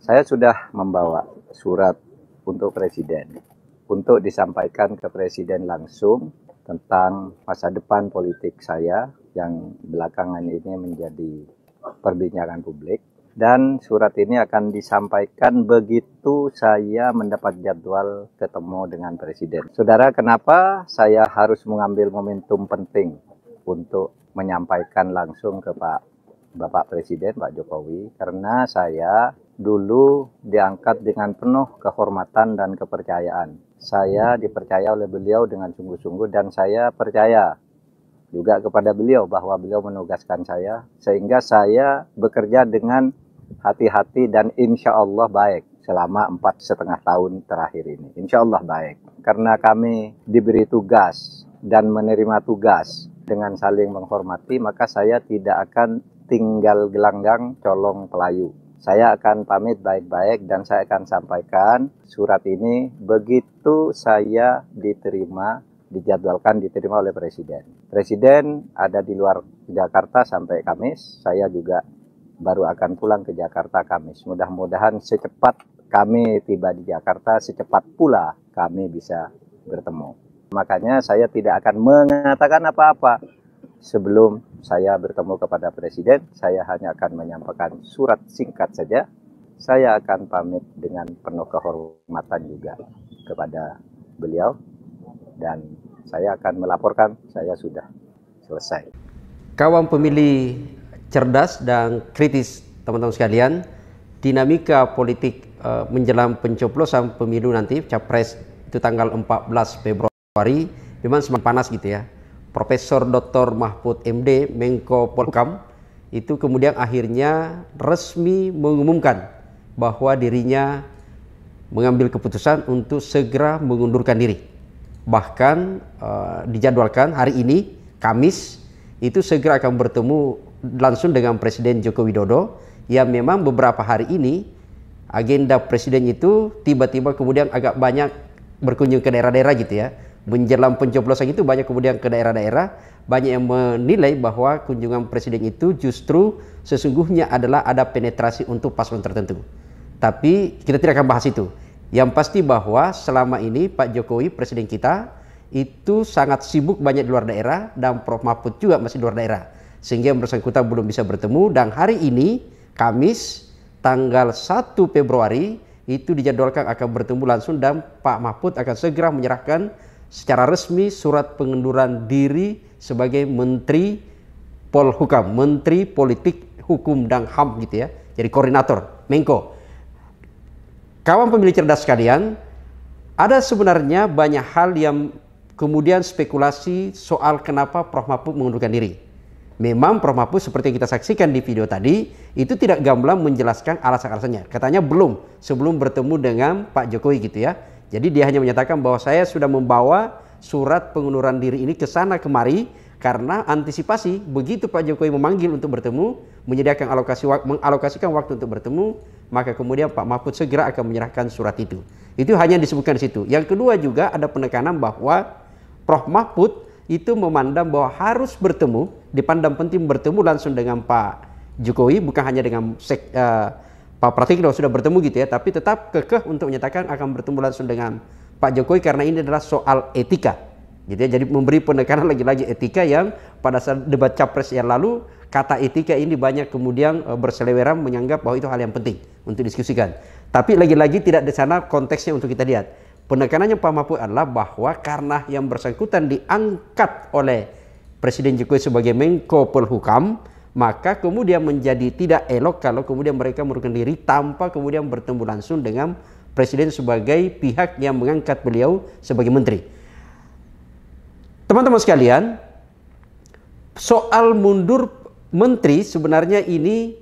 Saya sudah membawa surat untuk Presiden, untuk disampaikan ke Presiden langsung tentang masa depan politik saya yang belakangan ini menjadi perbincangan publik. Dan surat ini akan disampaikan begitu saya mendapat jadwal ketemu dengan Presiden. Saudara, kenapa saya harus mengambil momentum penting untuk menyampaikan langsung ke Bapak Presiden, Pak Jokowi? Karena saya dulu diangkat dengan penuh kehormatan dan kepercayaan. Saya dipercaya oleh beliau dengan sungguh-sungguh dan saya percaya juga kepada beliau bahwa beliau menugaskan saya, sehingga saya bekerja dengan hati-hati dan insya Allah baik selama 4,5 tahun terakhir ini. Insya Allah baik. Karena kami diberi tugas dan menerima tugas dengan saling menghormati, maka saya tidak akan tinggal gelanggang colong pelayu. Saya akan pamit baik-baik dan saya akan sampaikan surat ini begitu saya dijadwalkan diterima oleh Presiden. Presiden ada di luar Jakarta sampai Kamis, saya juga baru akan pulang ke Jakarta Kamis. Mudah-mudahan secepat kami tiba di Jakarta, secepat pula kami bisa bertemu. Makanya saya tidak akan mengatakan apa-apa sebelum saya bertemu kepada Presiden. Saya hanya akan menyampaikan surat singkat saja. Saya akan pamit dengan penuh kehormatan juga kepada beliau. Dan saya akan melaporkan saya sudah selesai. Kawan pemilih cerdas dan kritis, teman-teman sekalian, dinamika politik menjelang pencoblosan pemilu nanti, Capres itu tanggal 14 Februari, memang semakin panas gitu ya. Profesor Dr. Mahfud MD, Menko Polhukam, itu kemudian akhirnya resmi mengumumkan bahwa dirinya mengambil keputusan untuk segera mengundurkan diri. Bahkan dijadwalkan hari ini, Kamis, itu segera akan bertemu langsung dengan Presiden Joko Widodo, yang memang beberapa hari ini agenda Presiden itu tiba-tiba kemudian agak banyak berkunjung ke daerah-daerah gitu ya. Menjelang pencoblosan itu banyak kemudian ke daerah-daerah, banyak yang menilai bahwa kunjungan Presiden itu justru sesungguhnya adalah ada penetrasi untuk paslon tertentu. Tapi kita tidak akan bahas itu. Yang pasti bahwa selama ini Pak Jokowi, Presiden kita, itu sangat sibuk banyak di luar daerah, dan Prof. Mahfud juga masih di luar daerah. Sehingga yang bersangkutan belum bisa bertemu, dan hari ini, Kamis, tanggal 1 Februari, itu dijadwalkan akan bertemu langsung, dan Pak Mahfud akan segera menyerahkan secara resmi surat pengunduran diri sebagai Menteri Polhukam, Menteri Politik, Hukum, dan HAM gitu ya. Jadi koordinator, Menko. Kawan pemilih cerdas sekalian, ada sebenarnya banyak hal yang kemudian spekulasi soal kenapa Prof. Mahfud mengundurkan diri. Memang Prof. Mahfud seperti yang kita saksikan di video tadi, itu tidak gamblang menjelaskan alasan-alasannya. Katanya belum, sebelum bertemu dengan Pak Jokowi gitu ya. Jadi dia hanya menyatakan bahwa saya sudah membawa surat pengunduran diri ini ke sana kemari, karena antisipasi begitu Pak Jokowi memanggil untuk bertemu, mengalokasikan waktu untuk bertemu, maka kemudian Pak Mahfud segera akan menyerahkan surat itu. Itu hanya disebutkan di situ. Yang kedua juga ada penekanan bahwa Prof. Mahfud itu memandang bahwa harus bertemu, dipandang penting bertemu langsung dengan Pak Jokowi, bukan hanya dengan Pak Pratikno sudah bertemu gitu ya, tapi tetap kekeh untuk menyatakan akan bertemu langsung dengan Pak Jokowi karena ini adalah soal etika. Gitu ya, jadi memberi penekanan lagi-lagi etika yang pada saat debat Capres yang lalu, kata etika ini banyak kemudian berseliweran menganggap bahwa itu hal yang penting untuk diskusikan. Tapi lagi-lagi tidak di sana konteksnya untuk kita lihat. Penekanannya Pak Mahfud adalah bahwa karena yang bersangkutan diangkat oleh Presiden Jokowi sebagai Menko Polhukam, maka kemudian menjadi tidak elok kalau kemudian mereka mengundurkan diri tanpa kemudian bertemu langsung dengan Presiden sebagai pihak yang mengangkat beliau sebagai menteri. Teman-teman sekalian, soal mundur menteri sebenarnya ini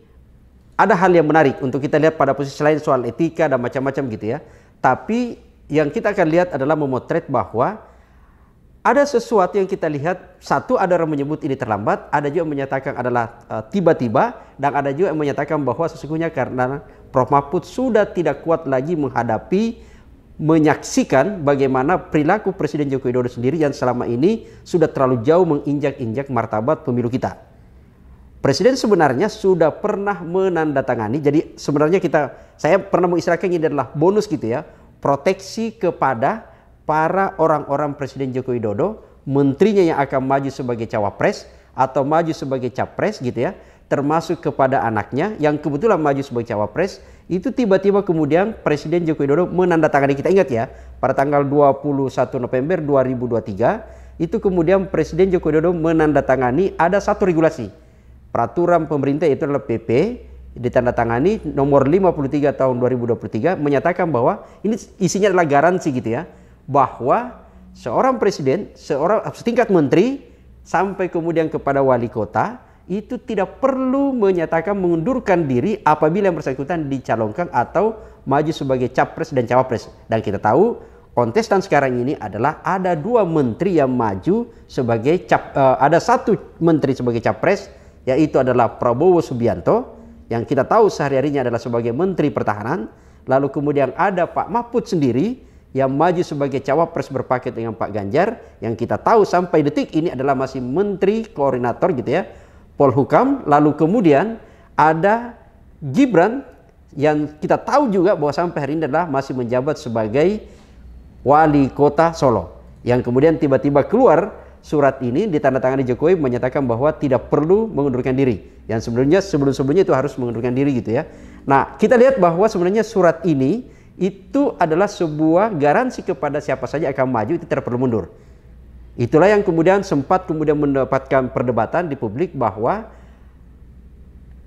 ada hal yang menarik untuk kita lihat pada posisi lain soal etika dan macam-macam gitu ya. Tapi yang kita akan lihat adalah memotret bahwa ada sesuatu yang kita lihat, satu ada orang menyebut ini terlambat, ada juga yang menyatakan adalah tiba-tiba, dan ada juga yang menyatakan bahwa sesungguhnya karena Prof. Mahfud sudah tidak kuat lagi menyaksikan bagaimana perilaku Presiden Joko Widodo sendiri yang selama ini sudah terlalu jauh menginjak-injak martabat pemilu kita. Presiden sebenarnya sudah pernah menandatangani, jadi sebenarnya saya pernah mengistilahkan ini adalah bonus gitu ya, proteksi kepada para orang-orang Presiden Joko Widodo, menterinya yang akan maju sebagai cawapres atau maju sebagai capres gitu ya, termasuk kepada anaknya yang kebetulan maju sebagai cawapres, itu tiba-tiba kemudian Presiden Joko Widodo menandatangani, kita ingat ya, pada tanggal 21 November 2023, itu kemudian Presiden Joko Widodo menandatangani ada satu regulasi, peraturan pemerintah itu adalah PP, ditandatangani nomor 53 tahun 2023, menyatakan bahwa ini isinya adalah garansi gitu ya, bahwa seorang presiden, setingkat menteri sampai kemudian kepada wali kota itu tidak perlu menyatakan mengundurkan diri apabila yang bersangkutan dicalonkan atau maju sebagai capres dan cawapres. Dan kita tahu kontestan sekarang ini adalah ada dua menteri yang maju sebagai ada satu menteri sebagai capres, yaitu adalah Prabowo Subianto yang kita tahu sehari-harinya adalah sebagai Menteri Pertahanan. Lalu kemudian ada Pak Mahfud sendiri yang maju sebagai cawapres berpaket dengan Pak Ganjar, yang kita tahu sampai detik ini adalah masih Menteri Koordinator gitu ya, Polhukam. Lalu kemudian ada Gibran yang kita tahu juga bahwa sampai hari ini adalah masih menjabat sebagai Wali Kota Solo, yang kemudian tiba-tiba keluar surat ini ditandatangani Jokowi menyatakan bahwa tidak perlu mengundurkan diri, yang sebelum-sebelumnya itu harus mengundurkan diri gitu ya. Nah, kita lihat bahwa sebenarnya surat ini itu adalah sebuah garansi kepada siapa saja akan maju itu tidak perlu mundur. Itulah yang kemudian sempat mendapatkan perdebatan di publik bahwa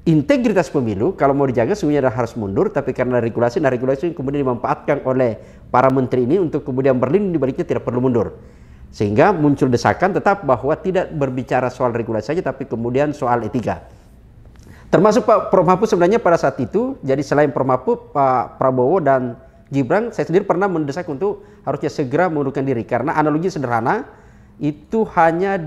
integritas pemilu kalau mau dijaga sebenarnya harus mundur, tapi karena regulasi yang kemudian dimanfaatkan oleh para menteri ini untuk kemudian berlindung di baliknya tidak perlu mundur. Sehingga muncul desakan tetap bahwa tidak berbicara soal regulasi saja, tapi kemudian soal etika. Termasuk Pak Prof Mahfud sebenarnya pada saat itu, jadi selain Prof Mahfud, Pak Prabowo dan Gibran, saya sendiri pernah mendesak untuk harusnya segera mengundurkan diri. Karena analogi sederhana, itu hanya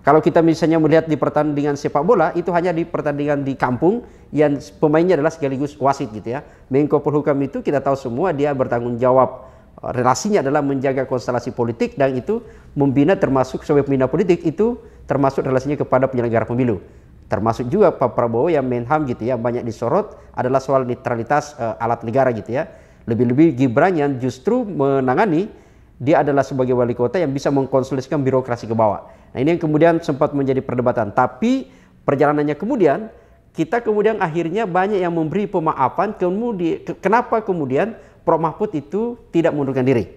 kalau kita misalnya melihat di pertandingan sepak bola, itu hanya di pertandingan di kampung yang pemainnya adalah sekaligus wasit gitu ya. Menko Polhukam itu kita tahu semua dia bertanggung jawab, relasinya adalah menjaga konstelasi politik, dan itu membina, termasuk sebagai pembina politik itu termasuk relasinya kepada penyelenggara pemilu. Termasuk juga Pak Prabowo yang Menham gitu ya, banyak disorot adalah soal netralitas alat negara gitu ya. Lebih-lebih Gibran yang justru menangani, dia adalah sebagai wali kota yang bisa mengkonsolidasikan birokrasi ke bawah. Nah, ini yang kemudian sempat menjadi perdebatan. Tapi perjalanannya kemudian kita kemudian akhirnya banyak yang memberi pemaafan. Kenapa kemudian Prof Mahfud itu tidak mengundurkan diri?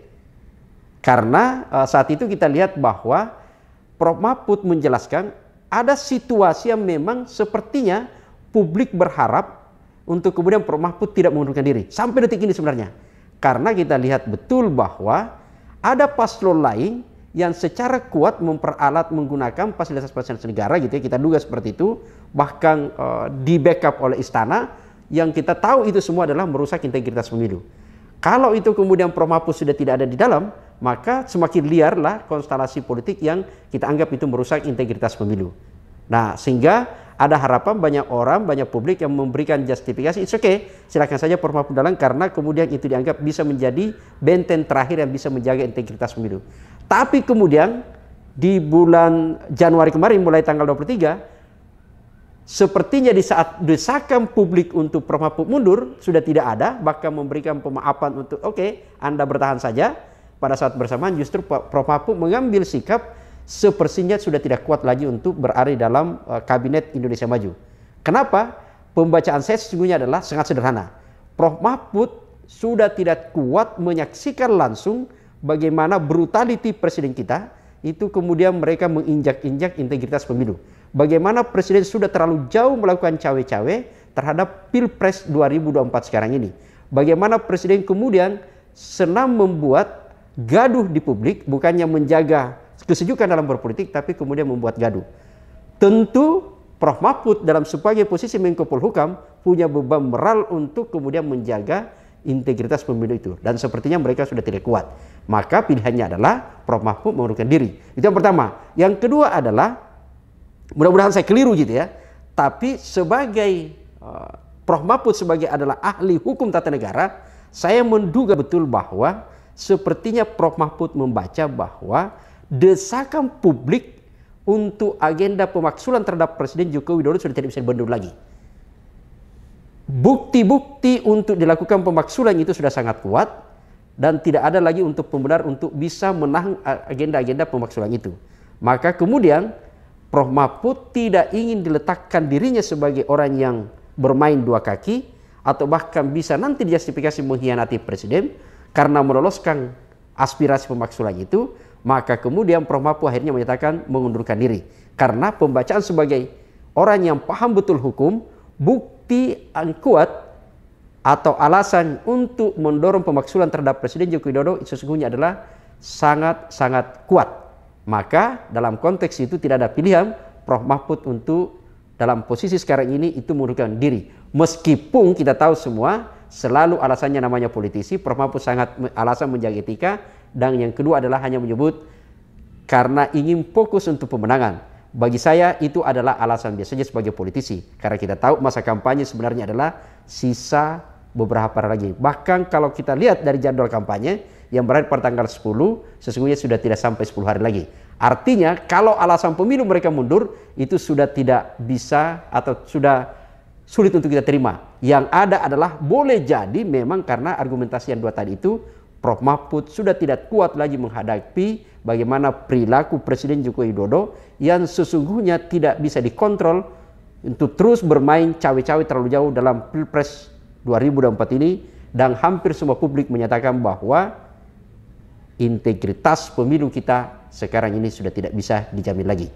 Karena saat itu kita lihat bahwa Prof Mahfud menjelaskan ada situasi yang memang sepertinya publik berharap untuk kemudian Prof Mahfud tidak mengundurkan diri sampai detik ini sebenarnya. Karena kita lihat betul bahwa ada paslon lain yang secara kuat memperalat menggunakan fasilitas-fasilitas negara gitu ya, kita duga seperti itu, bahkan di backup oleh istana, yang kita tahu itu semua adalah merusak integritas pemilu. Kalau itu kemudian Prof Mahfud sudah tidak ada di dalam, maka semakin liarlah konstelasi politik yang kita anggap itu merusak integritas pemilu. Nah, sehingga ada harapan banyak orang, banyak publik yang memberikan justifikasi, it's okay, silakan saja Prof Mahfud dalam, karena kemudian itu dianggap bisa menjadi benteng terakhir yang bisa menjaga integritas pemilu. Tapi kemudian di bulan Januari kemarin, mulai tanggal 23, sepertinya di saat desakan publik untuk Prof Mahfud mundur sudah tidak ada, bahkan memberikan pemaafan untuk oke, Anda bertahan saja. Pada saat bersamaan justru Prof Mahfud mengambil sikap sepertinya sudah tidak kuat lagi untuk berada dalam kabinet Indonesia Maju. Kenapa? Pembacaan saya sesungguhnya adalah sangat sederhana. Prof Mahfud sudah tidak kuat menyaksikan langsung bagaimana brutality presiden kita itu kemudian mereka menginjak-injak integritas pemilu. Bagaimana presiden sudah terlalu jauh melakukan cawe-cawe terhadap Pilpres 2024 sekarang ini. Bagaimana presiden kemudian senang membuat gaduh di publik, bukannya menjaga kesejukan dalam berpolitik, tapi kemudian membuat gaduh. Tentu Prof Mahfud dalam sebagai posisi Menko Polhukam punya beban moral untuk kemudian menjaga integritas pemilu itu. Dan sepertinya mereka sudah tidak kuat. Maka pilihannya adalah Prof Mahfud mengundurkan diri. Itu yang pertama. Yang kedua adalah, mudah-mudahan saya keliru gitu ya, tapi sebagai Prof Mahfud sebagai adalah ahli hukum tata negara, saya menduga betul bahwa sepertinya Prof Mahfud membaca bahwa desakan publik untuk agenda pemaksulan terhadap Presiden Joko Widodo sudah tidak bisa dibendung lagi. Bukti-bukti untuk dilakukan pemaksulan itu sudah sangat kuat dan tidak ada lagi untuk pembenar untuk bisa menahan agenda-agenda pemaksulan itu. Maka kemudian Prof. Mahfud tidak ingin diletakkan dirinya sebagai orang yang bermain dua kaki atau bahkan bisa nanti dijustifikasi mengkhianati Presiden karena meloloskan aspirasi pemaksulan itu. Maka kemudian Prof. Mahfud akhirnya menyatakan mengundurkan diri. Karena pembacaan sebagai orang yang paham betul hukum, bukti yang kuat atau alasan untuk mendorong pemaksulan terhadap Presiden Joko Widodo sesungguhnya adalah sangat-sangat kuat. Maka dalam konteks itu tidak ada pilihan Prof. Mahfud untuk dalam posisi sekarang ini itu mengundurkan diri. Meskipun kita tahu semua selalu alasannya namanya politisi, Prof. Mahfud sangat alasan menjaga etika. Dan yang kedua adalah hanya menyebut karena ingin fokus untuk pemenangan. Bagi saya itu adalah alasan biasanya sebagai politisi. Karena kita tahu masa kampanye sebenarnya adalah sisa beberapa hari lagi. Bahkan kalau kita lihat dari jadwal kampanye yang berakhir pada tanggal 10, sesungguhnya sudah tidak sampai 10 hari lagi. Artinya kalau alasan pemilu mereka mundur, itu sudah tidak bisa atau sudah sulit untuk kita terima. Yang ada adalah boleh jadi memang karena argumentasi yang dua tadi itu, Prof. Mahfud sudah tidak kuat lagi menghadapi bagaimana perilaku Presiden Joko Widodo yang sesungguhnya tidak bisa dikontrol untuk terus bermain cawe-cawe terlalu jauh dalam Pilpres 2024 ini. Dan hampir semua publik menyatakan bahwa integritas pemilu kita sekarang ini sudah tidak bisa dijamin lagi.